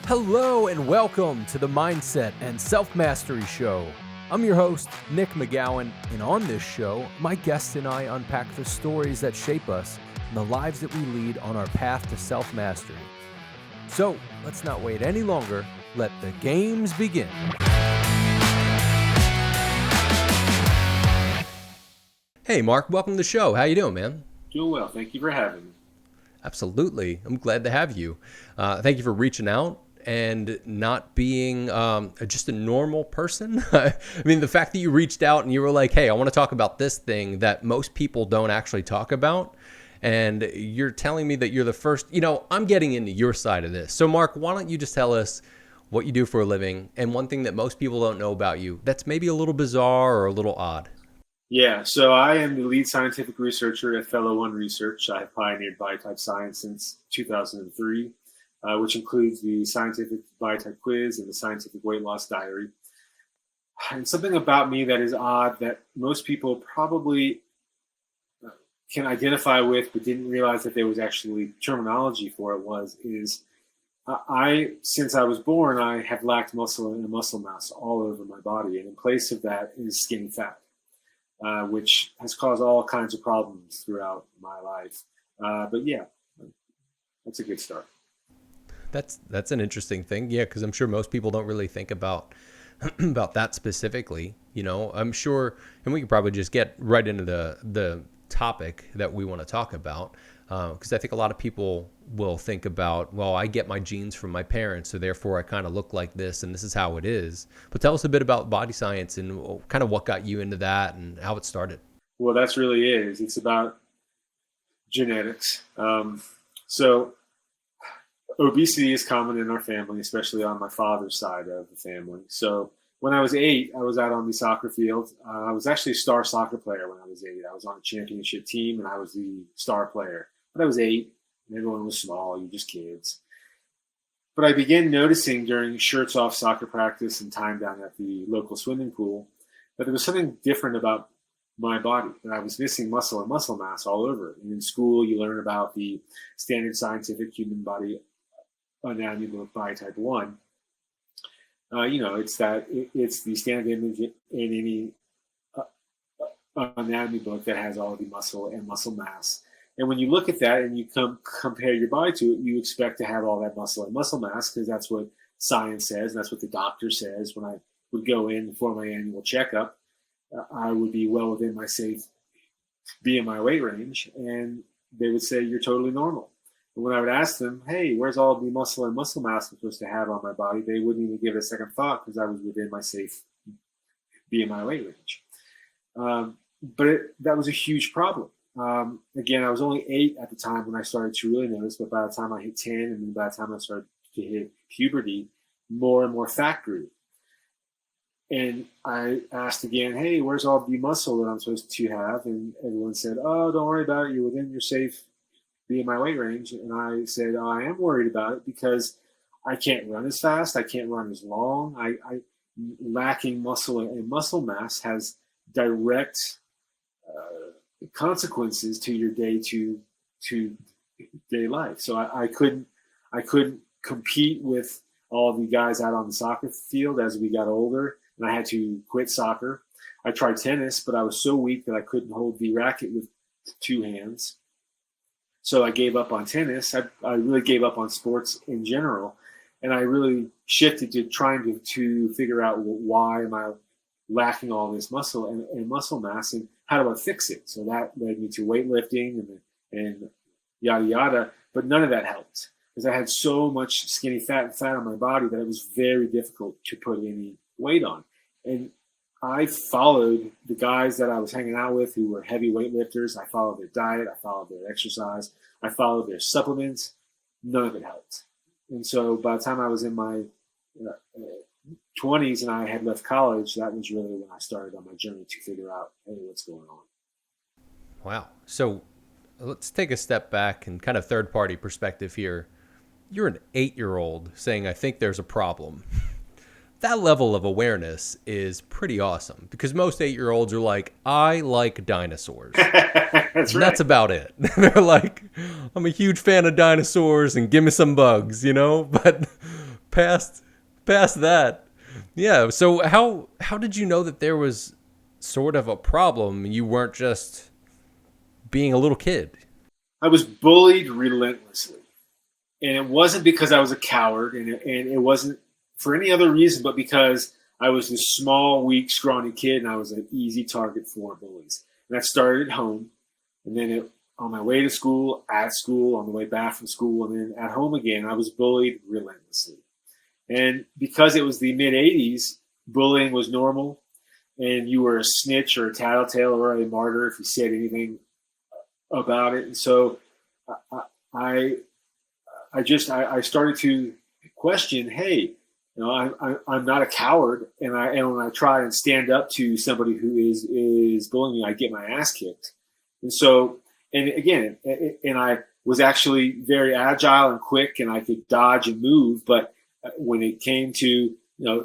Hello and welcome to the Mindset and Self-Mastery Show. I'm your host, Nick McGowan, and on this show, my guests and I unpack the stories that shape us and the lives that we lead on our path to self-mastery. So, let's not wait any longer. Let the games begin. Hey, Mark, welcome to the show. How you doing, man? Doing well. Thank you for having me. Absolutely. I'm glad to have you. Thank you for reaching out and not being just a normal person. I mean, the fact that you reached out and you were like, hey, I want to talk about this thing that most people don't actually talk about. And you're telling me that you're the first, I'm getting into your side of this. So Mark, why don't you just tell us what you do for a living and one thing that most people don't know about you that's maybe a little bizarre or a little odd. Yeah, so I am the lead scientific researcher at Fellow One Research. I have pioneered biotype science since 2003. Which includes the scientific biotype quiz and the scientific weight loss diary. And something about me that is odd that most people probably can identify with, but didn't realize that there was actually terminology for it is since I was born, I have lacked muscle and muscle mass all over my body. And in place of that is skinny fat, which has caused all kinds of problems throughout my life. But yeah, that's a good start. That's an interesting thing. Yeah, because I'm sure most people don't really think about that specifically. I'm sure, and we could probably just get right into the topic that we want to talk about, because I think a lot of people will think about, well, I get my genes from my parents, so therefore I kind of look like this, and this is how it is. But tell us a bit about body science and kind of what got you into that and how it started. Well, that's really it. It's about genetics. So obesity is common in our family, especially on my father's side of the family. So when I was 8, I was out on the soccer field. I was actually a star soccer player when I was 8. I was on a championship team, and I was the star player. But I was 8, and everyone was small. You're just kids. But I began noticing during shirts off soccer practice and time down at the local swimming pool that there was something different about my body, that I was missing muscle and muscle mass all over. And in school, you learn about the standard scientific human body anatomy book Biotype 1. It's the standard image in any anatomy book that has all the muscle and muscle mass. And when you look at that and you compare your body to it, you expect to have all that muscle and muscle mass because that's what science says, and that's what the doctor says. When I would go in for my annual checkup, I would be well within my safe BMI weight range, and they would say, you're totally normal. And when I would ask them, hey, where's all the muscle and muscle mass I'm supposed to have on my body, they wouldn't even give it a second thought because I was within my safe BMI weight range. That was a huge problem. Again, I was only 8 at the time when I started to really notice, but by the time I hit 10 and then by the time I started to hit puberty, more and more fat grew. And I asked again, hey, where's all the muscle that I'm supposed to have? And everyone said, oh, don't worry about it. You're within your safe BMI weight range. And I said, oh, I am worried about it because I can't run as fast. I can't run as long. I lacking muscle and muscle mass has direct consequences to your day-to-day life. So I couldn't compete with all the guys out on the soccer field as we got older, and I had to quit soccer. I tried tennis, but I was so weak that I couldn't hold the racket with 2 hands. So I gave up on tennis. I really gave up on sports in general. And I really shifted to trying to figure out why am I lacking all this muscle and muscle mass, and how do I fix it? So that led me to weightlifting and yada, yada. But none of that helped because I had so much skinny fat on my body that it was very difficult to put any weight on. And I followed the guys that I was hanging out with who were heavy weightlifters. I followed their diet. I followed their exercise. I followed their supplements. None of it helped. And so by the time I was in my 20s and I had left college, that was really when I started on my journey to figure out, hey, what's going on. Wow. So let's take a step back and kind of third-party perspective here. You're an 8-year-old saying, I think there's a problem. That level of awareness is pretty awesome because most 8-year-olds are like, I like dinosaurs. That's right. That's about it. They're like, I'm a huge fan of dinosaurs and give me some bugs, But past that. Yeah. So how did you know that there was sort of a problem? You weren't just being a little kid. I was bullied relentlessly. And it wasn't because I was a coward, and it wasn't for any other reason, but because I was this small, weak, scrawny kid, and I was an easy target for bullies. And that started at home, and then on my way to school, at school, on the way back from school, and then at home again, I was bullied relentlessly. And because it was the mid 80s, bullying was normal, and you were a snitch or a tattletale or a martyr if you said anything about it. And so I I started to question, hey, I'm not a coward, and when I try and stand up to somebody who is bullying me, I get my ass kicked. And so, and again, and I was actually very agile and quick, and I could dodge and move. But when it came to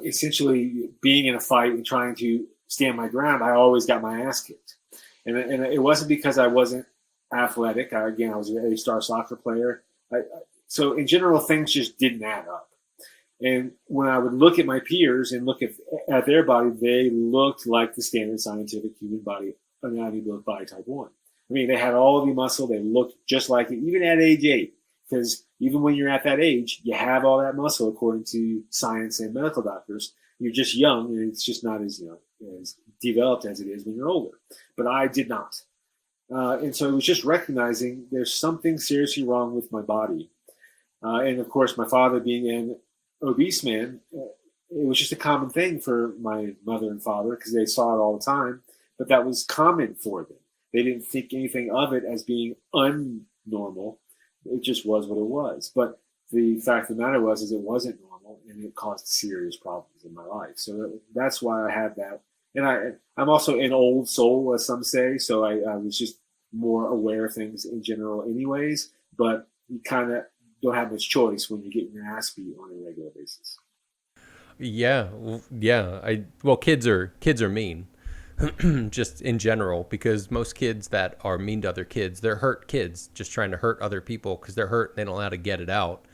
essentially being in a fight and trying to stand my ground, I always got my ass kicked. And it wasn't because I wasn't athletic. I was a star soccer player. So in general, things just didn't add up. And when I would look at my peers and look at their body, they looked like the standard scientific human body anatomy book body type 1. I mean, they had all of the muscle. They looked just like it, even at age 8. Because even when you're at that age, you have all that muscle, according to science and medical doctors. You're just young, and it's just not as as developed as it is when you're older. But I did not. And so it was just recognizing there's something seriously wrong with my body. And of course, my father being an obese man, it was just a common thing for my mother and father because they saw it all the time. But that was common for them. They didn't think anything of it as being unnormal. It just was what it was. But the fact of the matter is it wasn't normal, and it caused serious problems in my life. So that's why I had that. And I'm also an old soul, as some say. So I was just more aware of things in general anyways. But you kind of don't have much choice when you're getting your ass beat on a regular basis. Yeah. Well, kids are mean. Just in general, because most kids that are mean to other kids, they're hurt kids just trying to hurt other people because they're hurt and they don't know how to get it out.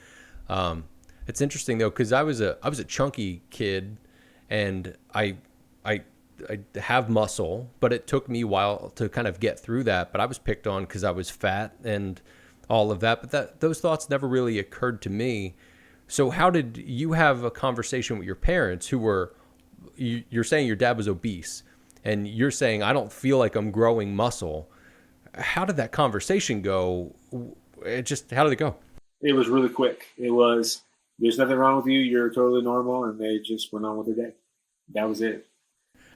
It's interesting though, because I was a chunky kid, and I have muscle, but it took me a while to kind of get through that. But I was picked on because I was fat and all of that. But those thoughts never really occurred to me. So how did you have a conversation with your parents who were? You're saying your dad was obese. And you're saying, I don't feel like I'm growing muscle. How did that conversation go? How did it go? It was really quick. It was, there's nothing wrong with you. You're totally normal. And they just went on with their day. That was it.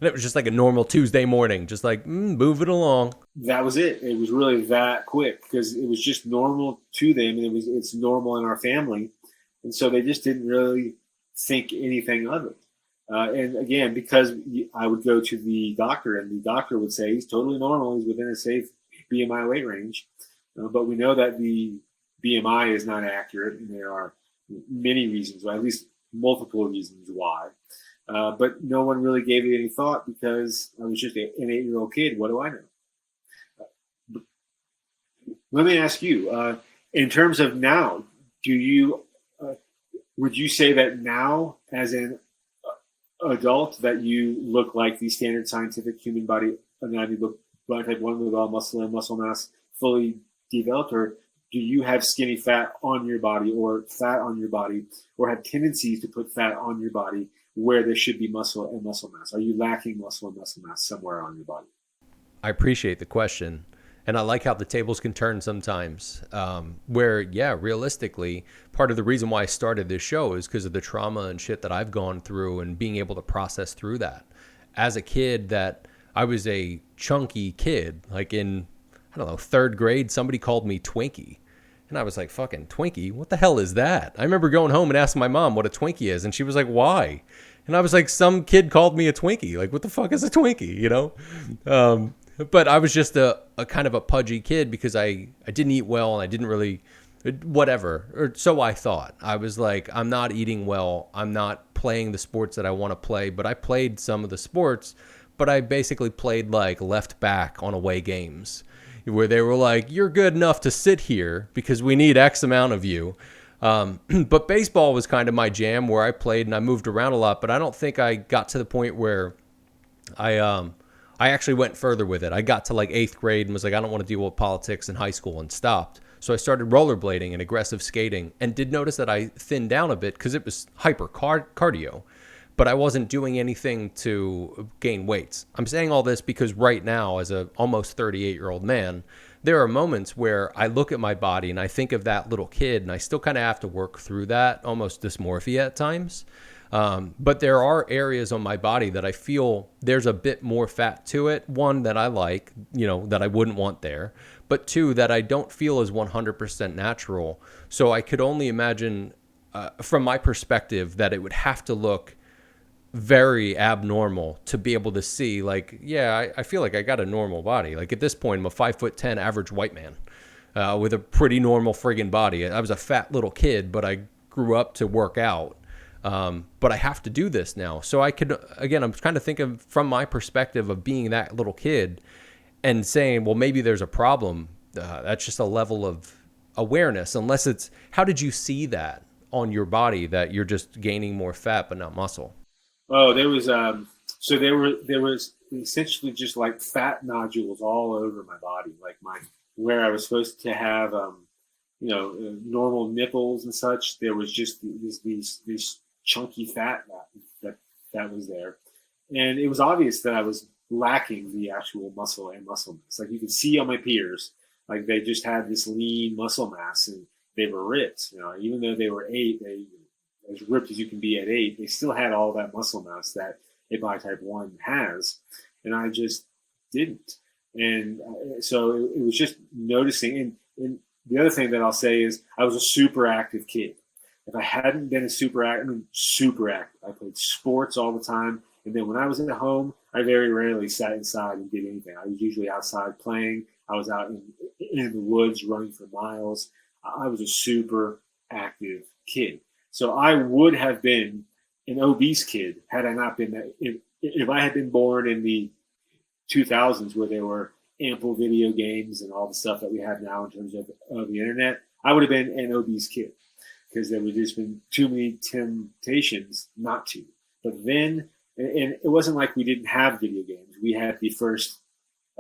And it was just like a normal Tuesday morning, just like, move it along. That was it. It was really that quick because it was just normal to them. And it's normal in our family. And so they just didn't really think anything of it. And again, because I would go to the doctor, and the doctor would say he's totally normal, he's within a safe BMI weight range. But we know that the BMI is not accurate, and there are many reasons, or at least multiple reasons why. But no one really gave it any thought because I was just an 8-year-old kid. What do I know? Let me ask you, in terms of now, would you say that now, as an adult, that you look like the standard scientific human body anatomy book body type 1 with all muscle and muscle mass fully developed, or do you have skinny fat on your body or fat on your body, or have tendencies to put fat on your body where there should be muscle and muscle mass? Are you lacking muscle and muscle mass somewhere on your body? I appreciate the question. And I like how the tables can turn sometimes, where, realistically, part of the reason why I started this show is because of the trauma and shit that I've gone through and being able to process through that. As a kid, that I was a chunky kid, like in, 3rd grade, somebody called me Twinkie. And I was like, fucking Twinkie? What the hell is that? I remember going home and asking my mom what a Twinkie is. And she was like, why? And I was like, some kid called me a Twinkie. Like, what the fuck is a Twinkie, But I was just a kind of a pudgy kid because I didn't eat well, and I didn't really, whatever. Or so I thought. I was like, I'm not eating well. I'm not playing the sports that I want to play. But I played some of the sports, but I basically played like left back on away games where they were like, you're good enough to sit here because we need X amount of you. But baseball was kind of my jam, where I played and I moved around a lot, but I don't think I got to the point where I actually went further with it. I got to like 8th grade and was like, I don't want to deal with politics in high school, and stopped. So I started rollerblading and aggressive skating, and did notice that I thinned down a bit because it was hyper cardio, but I wasn't doing anything to gain weights. I'm saying all this because right now, as a almost 38-year-old man, there are moments where I look at my body and I think of that little kid, and I still kind of have to work through that almost dysmorphia at times. But there are areas on my body that I feel there's a bit more fat to it. One, that I like, that I wouldn't want there. But two, that I don't feel is 100% natural. So I could only imagine, from my perspective, that it would have to look very abnormal to be able to see, like, yeah, I feel like I got a normal body. Like, at this point, I'm a 5'10" average white man with a pretty normal friggin' body. I was a fat little kid, but I grew up to work out. But I have to do this now. So I could, again, I'm kind of thinking from my perspective of being that little kid and saying, well, maybe there's a problem. That's just a level of awareness, unless it's, how did you see that on your body, that you're just gaining more fat but not muscle? Oh, there was there was essentially just like fat nodules all over my body, like where I was supposed to have normal nipples and such. There was just these chunky fat that was there, and it was obvious that I was lacking the actual muscle and muscle mass. Like, you could see on my peers, like, they just had this lean muscle mass and they were ripped. Even though they were 8, they as ripped as you can be at 8, they still had all that muscle mass that a body type 1 has, and I just didn't. And so it was just noticing. And the other thing that I'll say is, I was a super active kid. If I hadn't been super active, I played sports all the time. And then when I was at home, I very rarely sat inside and did anything. I was usually outside playing. I was out in the woods running for miles. I was a super active kid. So I would have been an obese kid had I not been that. If I had been born in the 2000s, where there were ample video games and all the stuff that we have now in terms of the internet, I would have been an obese kid, because there would just been too many temptations not to. But then, and it wasn't like we didn't have video games. We had the first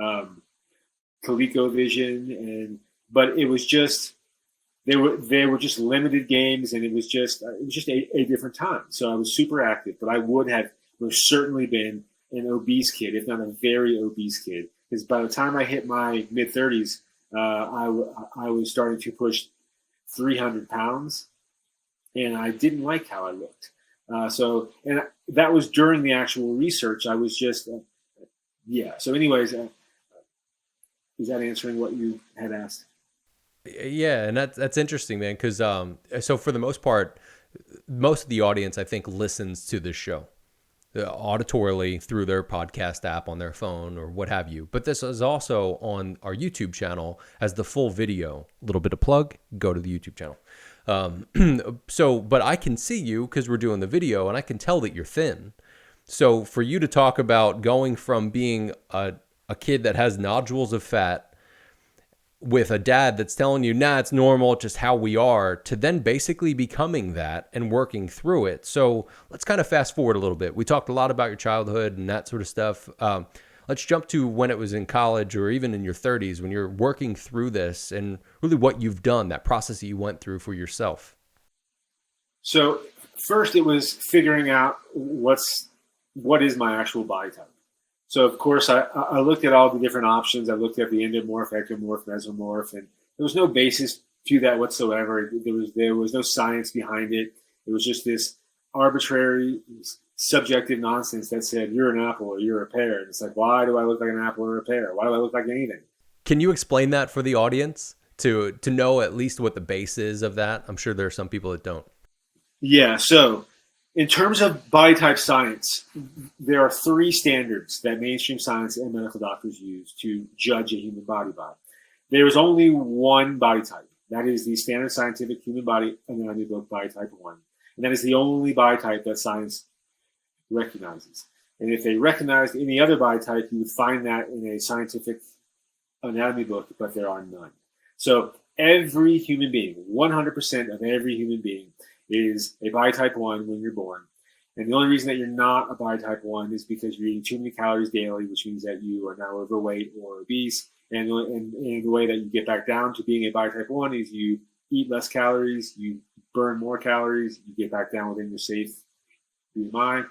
ColecoVision, but it was just, they were just limited games, and it was just a different time. So I was super active, but I would have most certainly been an obese kid, if not a very obese kid, because by the time I hit my mid 30s, I was starting to push 300 pounds, and I didn't like how I looked. And that was during the actual research. I was just, yeah. So anyways, is that answering what you had asked? Yeah, and that's interesting, man, because so for the most part, most of the audience, I think, listens to this show auditorily through their podcast app on their phone or what have you. But this is also on our YouTube channel as the full video. A little bit of plug, go to the YouTube channel. But I can see you because we're doing the video, and I can tell that you're thin. So for you to talk about going from being a kid that has nodules of fat with a dad that's telling you, nah, it's normal, it's just how we are, to then basically becoming that and working through it. So let's kind of fast forward a little bit. We talked a lot about your childhood and that sort of stuff. Let's jump to when it was in college or even in your 30s, when you're working through this, and really what you've done, that process that you went through for yourself. So first, it was figuring out what is my actual body type. So, of course, I looked at all the different options. I looked at the endomorph, ectomorph, mesomorph, and there was no basis to that whatsoever. There was no science behind it. It was just this arbitrary, subjective nonsense that said, you're an apple or you're a pear. And it's like, why do I look like an apple or a pear? Why do I look like anything? Can you explain that for the audience to know at least what the base is of that? I'm sure there are some people that don't. Yeah, so in terms of body type science, there are 3 standards that mainstream science and medical doctors use to judge a human body by. There is only one body type. That is the standard scientific human body anatomy book, body type 1. And that is the only body type that science recognizes. And if they recognized any other body type, you would find that in a scientific anatomy book, but there are none. So every human being, 100% of every human being is a body type 1 when you're born. And the only reason that you're not a body type 1 is because you're eating too many calories daily, which means that you are now overweight or obese. And the way that you get back down to being a body type 1 is you eat less calories, you burn more calories, you get back down within your safe BMI.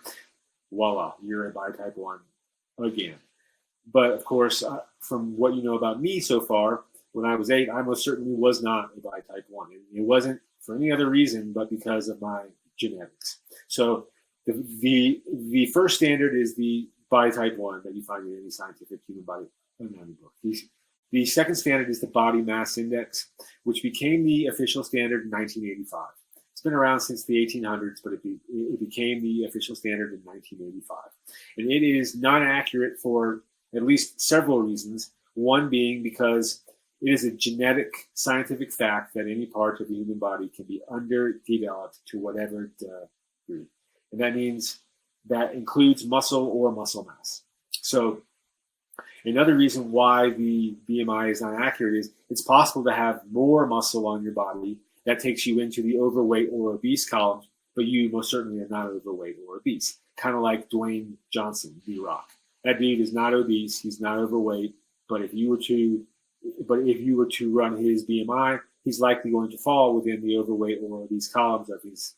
Voila, you're a body type 1 again. But of course, from what you know about me so far, when I was 8, I most certainly was not a body type 1. And it wasn't for any other reason but because of my genetics. So the first standard is the body type 1 that you find in any scientific human body anatomy book. The second standard is the body mass index, which became the official standard in 1985. It's been around since the 1800s, but it became the official standard in 1985. And it is not accurate for at least several reasons. One being because it is a genetic scientific fact that any part of the human body can be underdeveloped to whatever degree. And that means that includes muscle or muscle mass. So another reason why the BMI is not accurate is it's possible to have more muscle on your body that takes you into the overweight or obese column, but you most certainly are not overweight or obese. Kind of like Dwayne Johnson, D-Rock. That dude is not obese, he's not overweight, but if you were to run his BMI, he's likely going to fall within the overweight or obese columns of his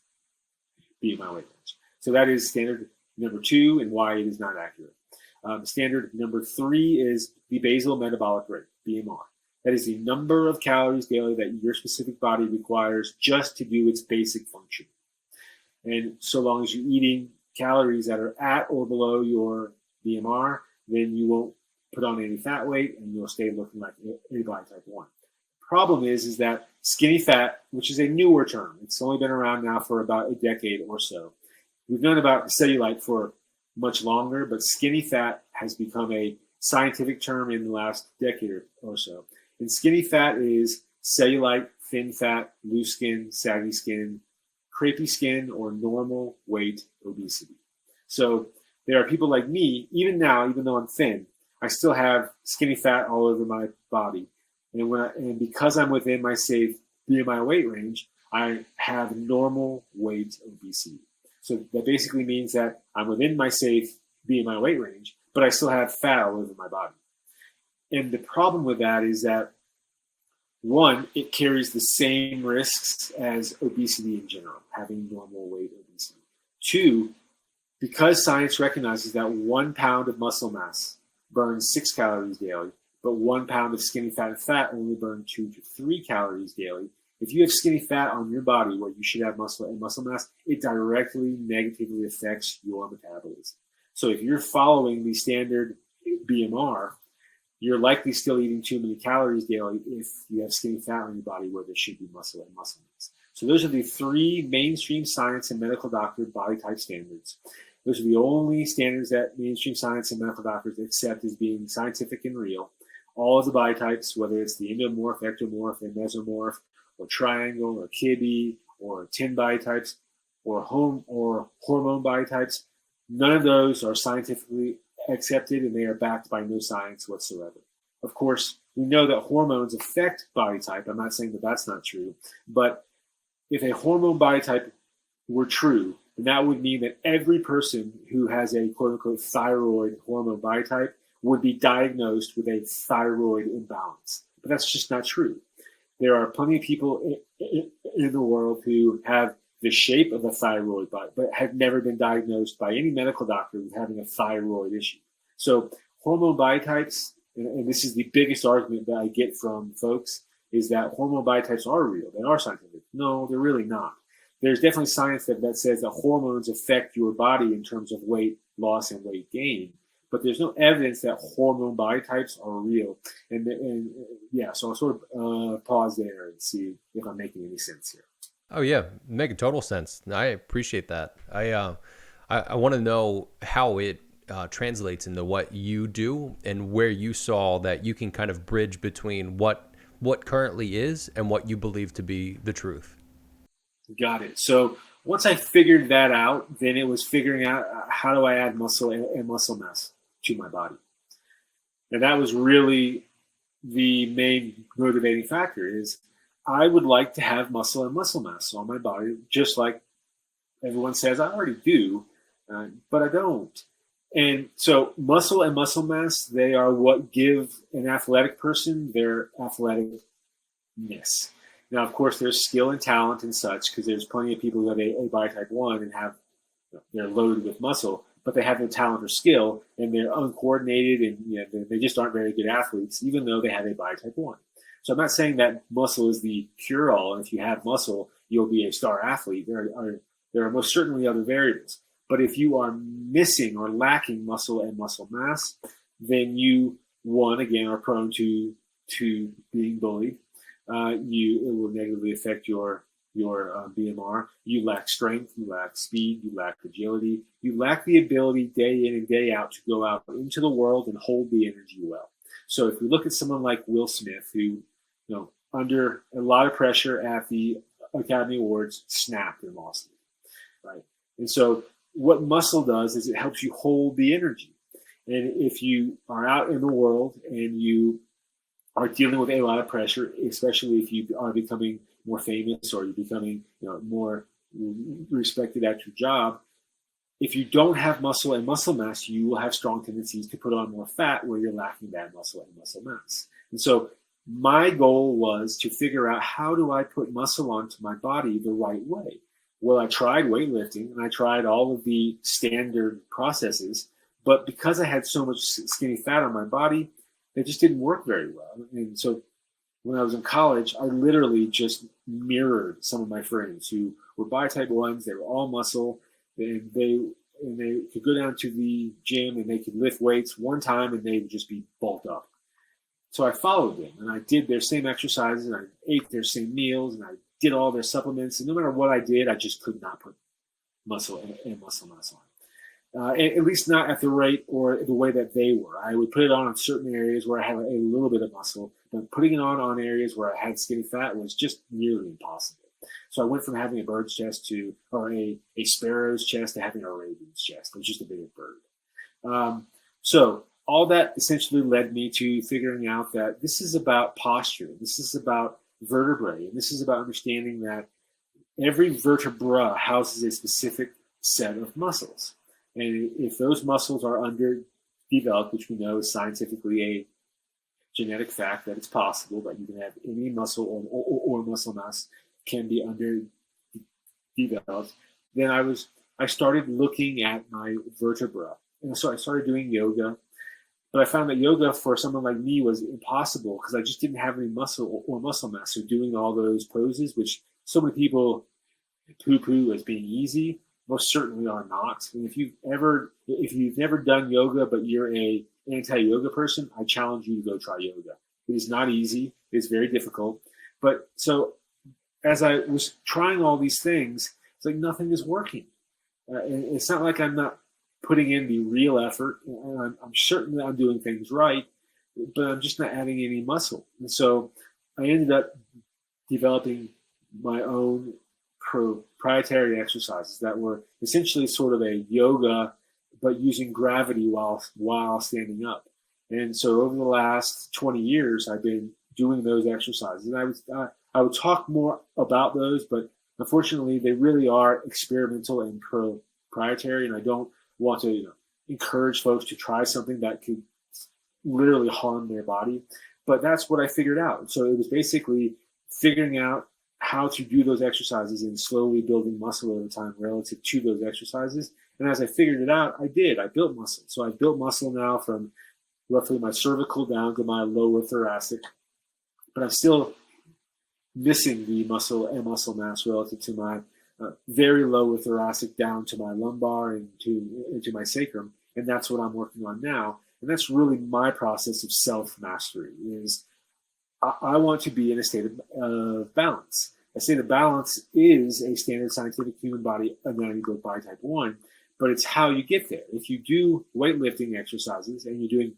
BMI weight range. So that is standard number 2 and why it is not accurate. Standard number 3 is the basal metabolic rate, BMR. That is the number of calories daily that your specific body requires just to do its basic function. And so long as you're eating calories that are at or below your BMR, then you won't put on any fat weight and you'll stay looking like a body type 1. Problem is that skinny fat, which is a newer term, it's only been around now for about a decade or so. We've known about cellulite for much longer, but skinny fat has become a scientific term in the last decade or so. And skinny fat is cellulite, thin fat, loose skin, saggy skin, crepey skin, or normal weight obesity. So there are people like me, even now, even though I'm thin, I still have skinny fat all over my body. And because I'm within my safe BMI weight range, I have normal weight obesity. So that basically means that I'm within my safe BMI weight range, but I still have fat all over my body. And the problem with that is that, one, it carries the same risks as obesity in general, having normal weight obesity. 2, because science recognizes that 1 pound of muscle mass burns 6 calories daily, but 1 pound of skinny fat only burns 2 to 3 calories daily. If you have skinny fat on your body where you should have muscle and muscle mass, it directly negatively affects your metabolism. So if you're following the standard BMR, you're likely still eating too many calories daily if you have skinny fat on your body where there should be muscle and muscle mass. So those are the 3 mainstream science and medical doctor body type standards. Those are the only standards that mainstream science and medical doctors accept as being scientific and real. All of the body types, whether it's the endomorph, ectomorph, and mesomorph, or triangle, or kibbe, or tin body types, or hormone body types, none of those are scientifically accepted and they are backed by no science whatsoever. Of course, we know that hormones affect body type. I'm not saying that that's not true, but if a hormone body type were true, then that would mean that every person who has a quote-unquote thyroid hormone body type would be diagnosed with a thyroid imbalance. But that's just not true. There are plenty of people in the world who have the shape of a thyroid body, but have never been diagnosed by any medical doctor with having a thyroid issue. So hormone body types, and this is the biggest argument that I get from folks, is that hormone body types are real. They are scientific. No, they're really not. There's definitely science that says that hormones affect your body in terms of weight loss and weight gain, but there's no evidence that hormone body types are real. And yeah, so I'll sort of pause there and see if I'm making any sense here. Oh yeah, making total sense. I appreciate that. I want to know how it translates into what you do and where you saw that you can kind of bridge between what currently is and what you believe to be the truth. Got it. So once I figured that out, then it was figuring out how do I add muscle and muscle mass to my body. And that was really the main motivating factor is I would like to have muscle and muscle mass on my body, just like everyone says I already do, but I don't. And so muscle and muscle mass, they are what give an athletic person their athleticness. Now, of course, there's skill and talent and such, because there's plenty of people who have A body type 1 and have, they're loaded with muscle, but they have no talent or skill, and they're uncoordinated, and they just aren't very good athletes, even though they have A body type 1. So I'm not saying that muscle is the cure-all, and if you have muscle, you'll be a star athlete. There are most certainly other variables. But if you are missing or lacking muscle and muscle mass, then you, one, again, are prone to being bullied. It will negatively affect your BMR. You lack strength, you lack speed, you lack agility, you lack the ability day in and day out to go out into the world and hold the energy well. So if we look at someone like Will Smith, who, under a lot of pressure at the Academy Awards, snapped and lost it, right? And so what muscle does is it helps you hold the energy. And if you are out in the world and you are dealing with a lot of pressure, especially if you are becoming more famous or you're becoming more respected at your job, if you don't have muscle and muscle mass, you will have strong tendencies to put on more fat where you're lacking that muscle and muscle mass. And so my goal was to figure out, how do I put muscle onto my body the right way? Well, I tried weightlifting and I tried all of the standard processes, but because I had so much skinny fat on my body, it just didn't work very well. And so when I was in college, I literally just mirrored some of my friends who were body type 1s. They were all muscle, and they could go down to the gym and they could lift weights one time and they would just be bulked up. So I followed them and I did their same exercises and I ate their same meals and I did all their supplements. And no matter what I did, I just could not put muscle and muscle mass on. At least not at the rate or the way that they were. I would put it on certain areas where I had a little bit of muscle, but putting it on areas where I had skinny fat was just nearly impossible. So I went from having a bird's chest or a sparrow's chest to having a raven's chest. It was just a bigger bird. So all that essentially led me to figuring out that this is about posture. This is about vertebrae. And this is about understanding that every vertebra houses a specific set of muscles. And if those muscles are underdeveloped, which we know is scientifically a genetic fact that it's possible that you can have any muscle or muscle mass can be underdeveloped, then I started looking at my vertebra. And so I started doing yoga, but I found that yoga for someone like me was impossible because I just didn't have any muscle or muscle mass. So doing all those poses, which so many people poo-poo as being easy, most certainly are not. And if you've never done yoga, but you're a anti-yoga person, I challenge you to go try yoga. It is not easy. It's very difficult. But so as I was trying all these things, it's like nothing is working. And it's not like I'm not putting in the real effort. I'm certain that I'm doing things right, but I'm just not adding any muscle. And so I ended up developing my own proprietary exercises that were essentially sort of a yoga, but using gravity while standing up. And so over the last 20 years, I've been doing those exercises. And I would talk more about those, but unfortunately, they really are experimental and proprietary, and I don't want to encourage folks to try something that could literally harm their body. But that's what I figured out. So it was basically figuring out how to do those exercises and slowly building muscle over time relative to those exercises. And as I figured it out, I built muscle. So I've built muscle now from roughly my cervical down to my lower thoracic, but I'm still missing the muscle and muscle mass relative to my very lower thoracic down to my lumbar and into my sacrum. And that's what I'm working on now. And that's really my process of self-mastery is I want to be in a state of balance. A state of balance is a standard scientific human body anatomy book by type 1, but it's how you get there. If you do weightlifting exercises and you're doing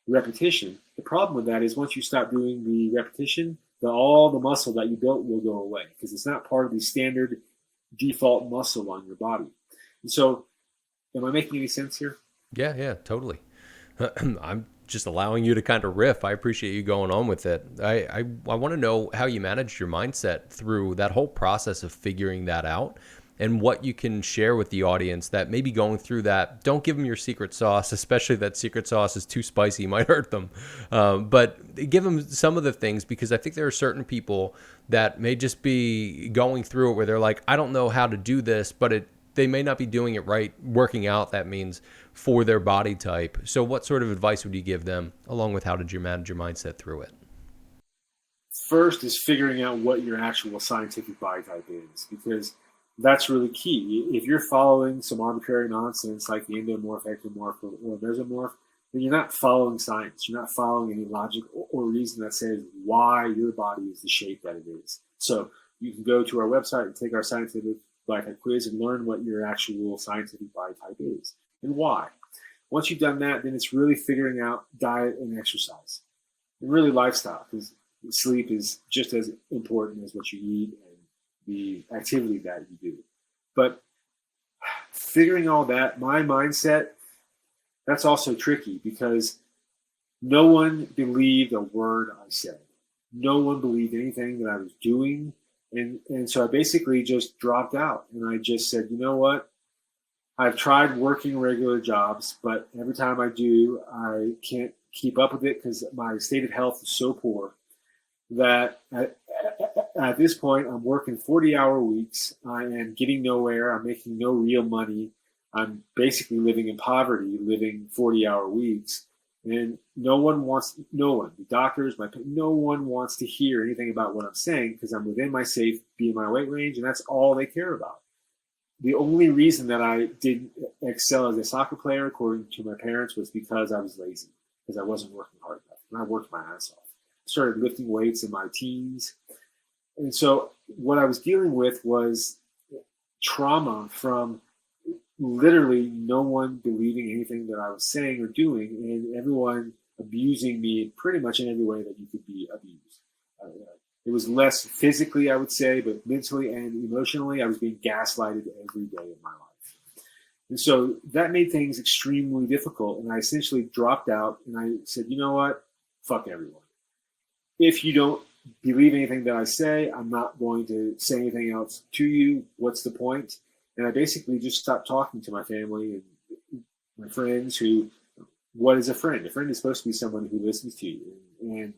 repetition, the problem with that is once you stop doing the repetition, all the muscle that you built will go away because it's not part of the standard default muscle on your body. And so, am I making any sense here? Yeah, totally. I'm just allowing you to kind of riff. I appreciate you going on with it. I want to know how you managed your mindset through that whole process of figuring that out, and what you can share with the audience that may be going through that. Don't give them your secret sauce, especially if that secret sauce is too spicy, might hurt them. But give them some of the things, because I think there are certain people that may just be going through it where they're like, I don't know how to do this, but they may not be doing it right. Working out, that means, for their body type. So what sort of advice would you give them, along with how did you manage your mindset through it? First is figuring out what your actual scientific body type is, because that's really key. If you're following some arbitrary nonsense like the endomorph, ectomorph, or mesomorph, then you're not following science. You're not following any logic or reason that says why your body is the shape that it is. So you can go to our website and take our scientific body type quiz and learn what your actual scientific body type is and why. Once you've done that, then it's really figuring out diet and exercise, and really lifestyle, because sleep is just as important as what you eat and the activity that you do. But figuring all that, my mindset, that's also tricky, because no one believed a word I said. No one believed anything that I was doing. And so I basically just dropped out, and I just said, you know what? I've tried working regular jobs, but every time I do, I can't keep up with it because my state of health is so poor that at this point, I'm working 40-hour weeks. I am getting nowhere. I'm making no real money. I'm basically living in poverty, living 40-hour weeks. And no one, the doctors, no one wants to hear anything about what I'm saying, because I'm within my safe BMI weight range, and that's all they care about. The only reason that I didn't excel as a soccer player, according to my parents, was because I was lazy, because I wasn't working hard enough. And I worked my ass off. I started lifting weights in my teens. And so what I was dealing with was trauma from literally no one believing anything that I was saying or doing, and everyone abusing me pretty much in every way that you could be abused. It was less physically, I would say, but mentally and emotionally, I was being gaslighted every day of my life. And so that made things extremely difficult, and I essentially dropped out, and I said, you know what? Fuck everyone. If you don't believe anything that I say, I'm not going to say anything else to you. What's the point? And I basically just stopped talking to my family and my friends what is a friend? A friend is supposed to be someone who listens to you and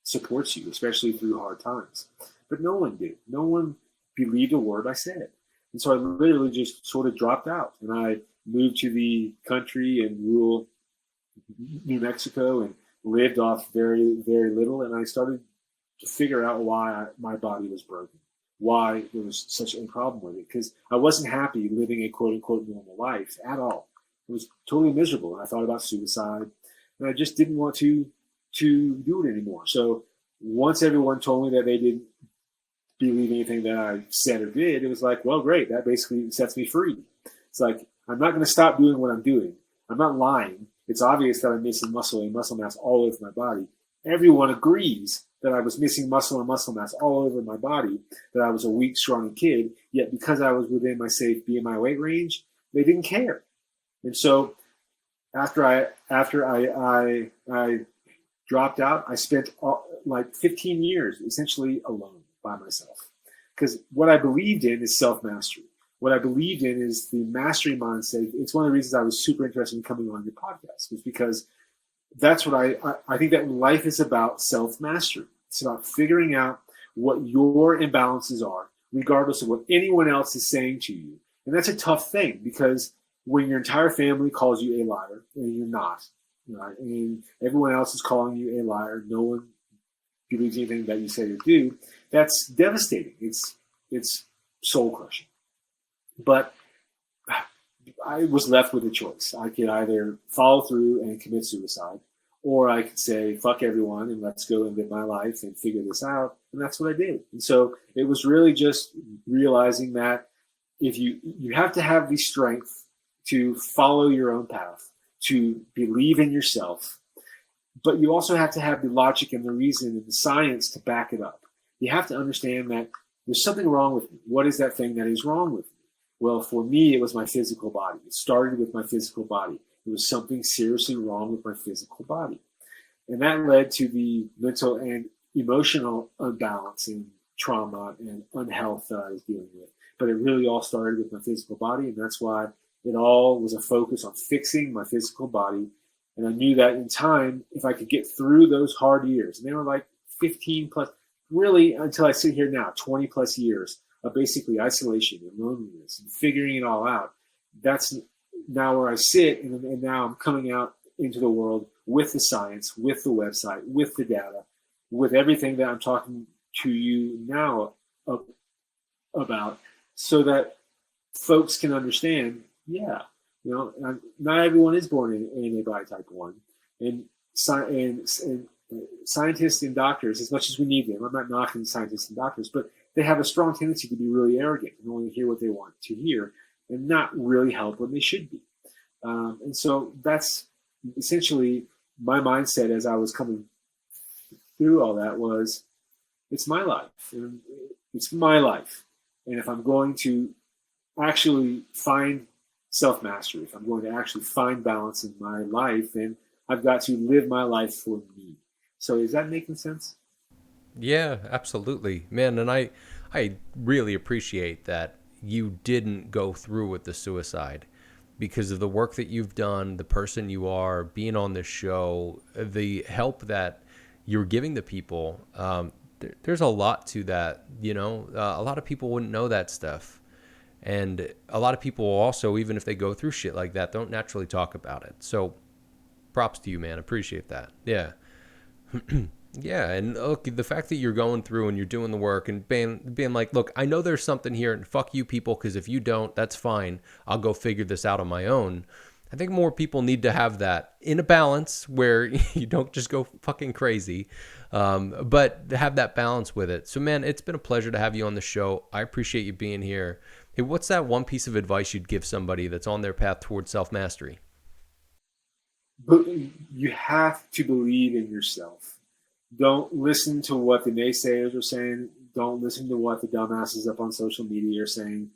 supports you, especially through hard times. But no one did. No one believed a word I said. And so I literally just sort of dropped out. And I moved to the country in rural New Mexico and lived off very, very little. And I started to figure out why my body was broken, why there was such a problem with it, because I wasn't happy living a quote-unquote normal life at all. It was totally miserable, and I thought about suicide, and I just didn't want to do it anymore. So once everyone told me that they didn't believe anything that I said or did, it was like, well, great, that basically sets me free. It's like, I'm not going to stop doing what I'm doing. I'm not lying. It's obvious that I'm missing muscle and muscle mass all over my body. Everyone agrees that I was missing muscle and muscle mass all over my body, that I was a weak, strong kid, yet because I was within my safe BMI weight range, they didn't care. And so after I dropped out, I spent like 15 years essentially alone by myself. Because what I believed in is self-mastery. What I believed in is the mastery mindset. It's one of the reasons I was super interested in coming on your podcast, was because that's what I think that life is about self-mastery. It's about figuring out what your imbalances are, regardless of what anyone else is saying to you. And that's a tough thing, because when your entire family calls you a liar and you're not, right? And everyone else is calling you a liar, no one believes anything that you say or do, that's devastating. It's soul crushing. But I was left with a choice. I could either follow through and commit suicide, or I could say, fuck everyone and let's go and live my life and figure this out. And that's what I did. And so it was really just realizing that if you have to have the strength to follow your own path, to believe in yourself, but you also have to have the logic and the reason and the science to back it up. You have to understand that there's something wrong with me. What is that thing that is wrong with me? Well, for me, it was my physical body. It started with my physical body. there was something seriously wrong with my physical body. And that led to the mental and emotional unbalance and trauma and unhealth that I was dealing with. But it really all started with my physical body, and that's why it all was a focus on fixing my physical body. And I knew that in time, if I could get through those hard years, and they were like 15 plus, really until I sit here now, 20 plus years of basically isolation and loneliness and figuring it all out. That's now where I sit, and now I'm coming out into the world with the science, with the website, with the data, with everything that I'm talking to you now about, so that folks can understand, yeah, not everyone is born in a body type 1. And scientists and doctors, as much as we need them, I'm not knocking scientists and doctors, but they have a strong tendency to be really arrogant and only hear what they want to hear and not really help when they should be. And so that's essentially my mindset as I was coming through all that was, it's my life. And it's my life. And if I'm going to actually find self-mastery, if I'm going to actually find balance in my life, then I've got to live my life for me. So is that making sense? Yeah, absolutely, man. And I really appreciate that you didn't go through with the suicide because of the work that you've done, the person you are, being on this show, the help that you're giving the people. There's a lot to that, a lot of people wouldn't know that stuff. And a lot of people also, even if they go through shit like that, don't naturally talk about it. So props to you, man. Appreciate that. Yeah. Yeah, and look, the fact that you're going through and you're doing the work and being like, look, I know there's something here, and fuck you people, because if you don't, that's fine. I'll go figure this out on my own. I think more people need to have that in a balance where you don't just go fucking crazy, but have that balance with it. So, man, it's been a pleasure to have you on the show. I appreciate you being here. Hey, what's that one piece of advice you'd give somebody that's on their path towards self-mastery? But you have to believe in yourself. Don't listen to what the naysayers are saying. Don't listen to what the dumbasses up on social media are saying.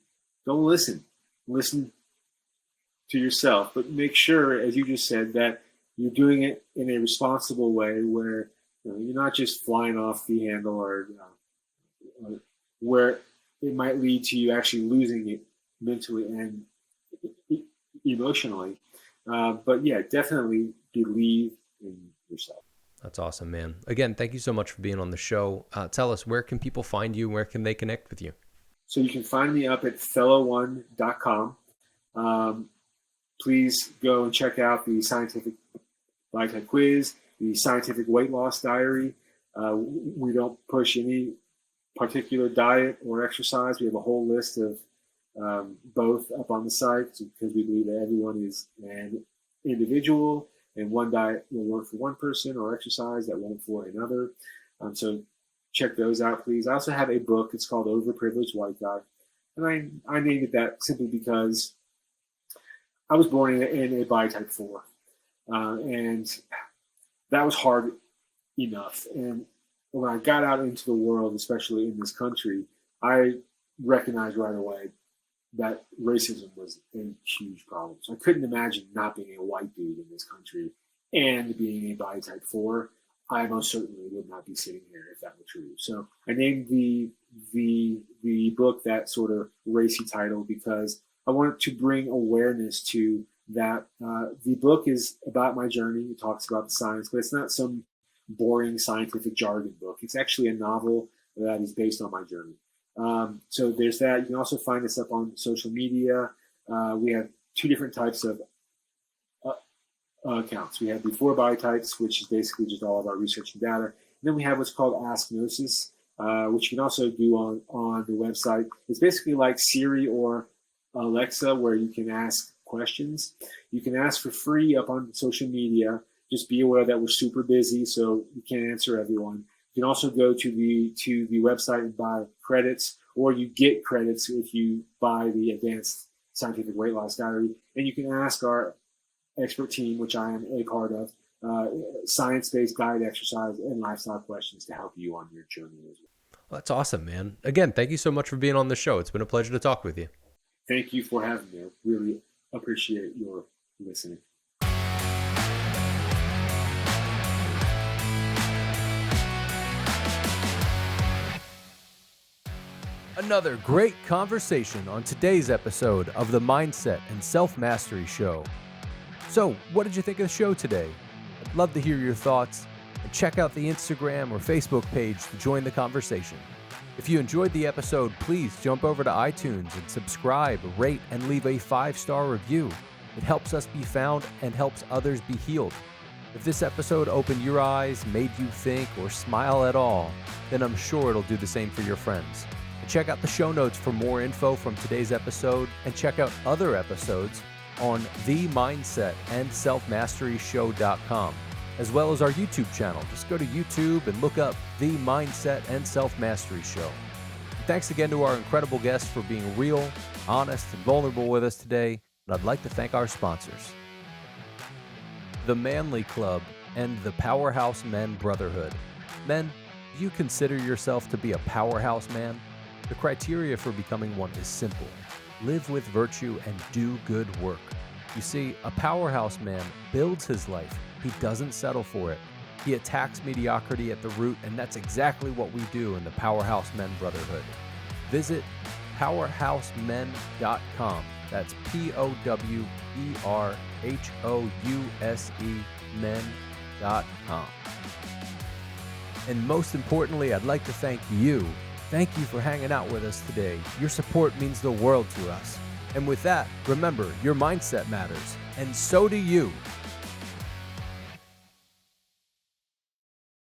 Don't listen. Listen to yourself, but make sure, as you just said, that you're doing it in a responsible way where you're not just flying off the handle or where it might lead to you actually losing it mentally and emotionally. But yeah, definitely believe in yourself. That's awesome, man. Again, thank you so much for being on the show. Tell us, where can people find you? Where can they connect with you? So you can find me up at fellow1.com. Please go and check out the scientific body type quiz, the scientific weight loss diary. We don't push any particular diet or exercise. We have a whole list of both up on the site because we believe that everyone is an individual and one diet will work for one person or exercise that won't for another. So check those out, please. I also have a book. It's called Overprivileged White Guy. And I named it that simply because I was born in a body type 4. And that was hard enough. And when I got out into the world, especially in this country, I recognized right away that racism was a huge problem. So I couldn't imagine not being a white dude in this country and being a body type 4. I most certainly would not be sitting here if that were true. So I named the book that sort of racy title because I wanted to bring awareness to that. The book is about my journey. It talks about the science, but it's not some boring scientific jargon book. It's actually a novel that is based on my journey. So there's that. You can also find us up on social media. We have 2 different types of accounts. We have the 4 body types, which is basically just all of our research and data. And then we have what's called Ask Gnosis, which you can also do on the website. It's basically like Siri or Alexa, where you can ask questions. You can ask for free up on social media. Just be aware that we're super busy, so we can't answer everyone. You can also go to the website and buy credits, or you get credits if you buy the Advanced Scientific Weight Loss Diary. And you can ask our expert team, which I am a part of, science-based diet, exercise, and lifestyle questions to help you on your journey as well. Well, that's awesome, man. Again, thank you so much for being on the show. It's been a pleasure to talk with you. Thank you for having me. I really appreciate your listening. Another great conversation on today's episode of the Mindset and Self-Mastery Show. So, what did you think of the show today? I'd love to hear your thoughts, and check out the Instagram or Facebook page to join the conversation. If you enjoyed the episode, please jump over to iTunes and subscribe, rate, and leave a 5-star review. It helps us be found and helps others be healed. If this episode opened your eyes, made you think, or smile at all, then I'm sure it'll do the same for your friends. Check out the show notes for more info from today's episode, and check out other episodes on the Mindset and Self-Mastery Show.com, as well as our YouTube channel. Just go to YouTube and look up the Mindset and Self-Mastery Show. And thanks again to our incredible guests for being real, honest, and vulnerable with us today. And I'd like to thank our sponsors, the Manly Club and the Powerhouse Men Brotherhood. Men, do you consider yourself to be a powerhouse man? The criteria for becoming one is simple. Live with virtue and do good work. You see, a powerhouse man builds his life. He doesn't settle for it. He attacks mediocrity at the root, and that's exactly what we do in the Powerhouse Men Brotherhood. Visit powerhousemen.com. That's POWERHOUSE men.com. And most importantly, I'd like to thank you. Thank you for hanging out with us today. Your support means the world to us. And with that, remember, your mindset matters, and so do you.